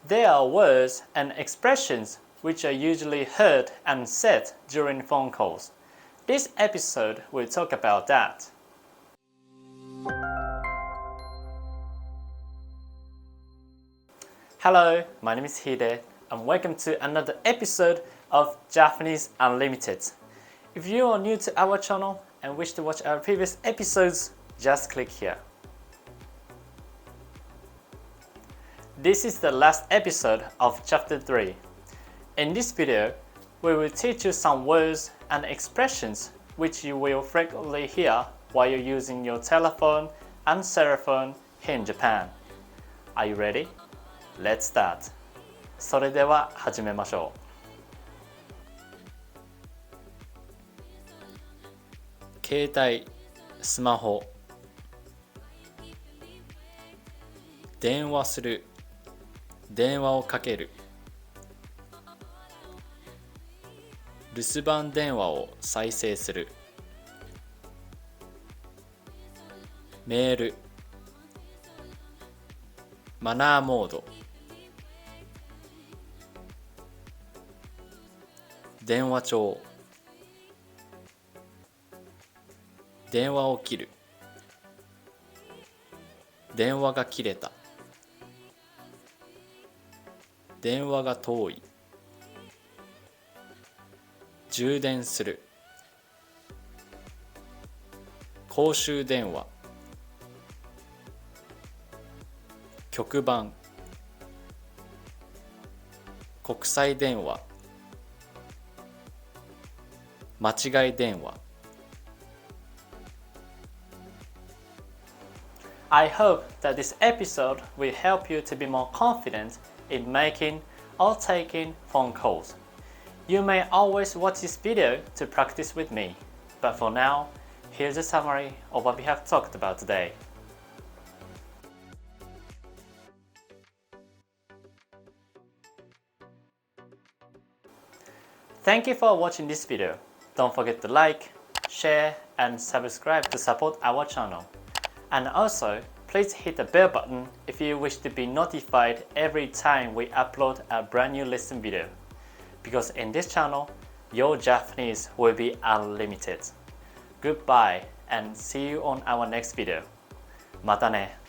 There are words and expressions which are usually heard and said during phone calls. This episode will talk about that. Hello, my name is Hide and welcome to another episode of Japanese Unlimited. If you are new to our channel and wish to watch our previous episodes, just click here. This is the last episode of Chapter 3. In this video, we will teach you some words and expressions which you will frequently hear while you're using your telephone and cell phone here in Japan. Are you ready? Let's start. それでは始めましょう。携帯、スマホ。電話する。電話をかける。留守番電話を再生する。メール。マナーモード。電話帳。電話を切る。電話が切れた。電話が遠い。充電する。公衆電話。局番。国際電話。間違い電話。I hope that this episode will help you to be more confident in making or taking phone calls. You may always watch this video to practice with me, but for now, here's a summary of what we have talked about today. Thank you for watching this video. Don't forget to like, share, and subscribe to support our channel. And also, please hit the bell button if you wish to be notified every time we upload a brand new lesson video. Because in this channel, your Japanese will be unlimited. Goodbye and see you on our next video. またね。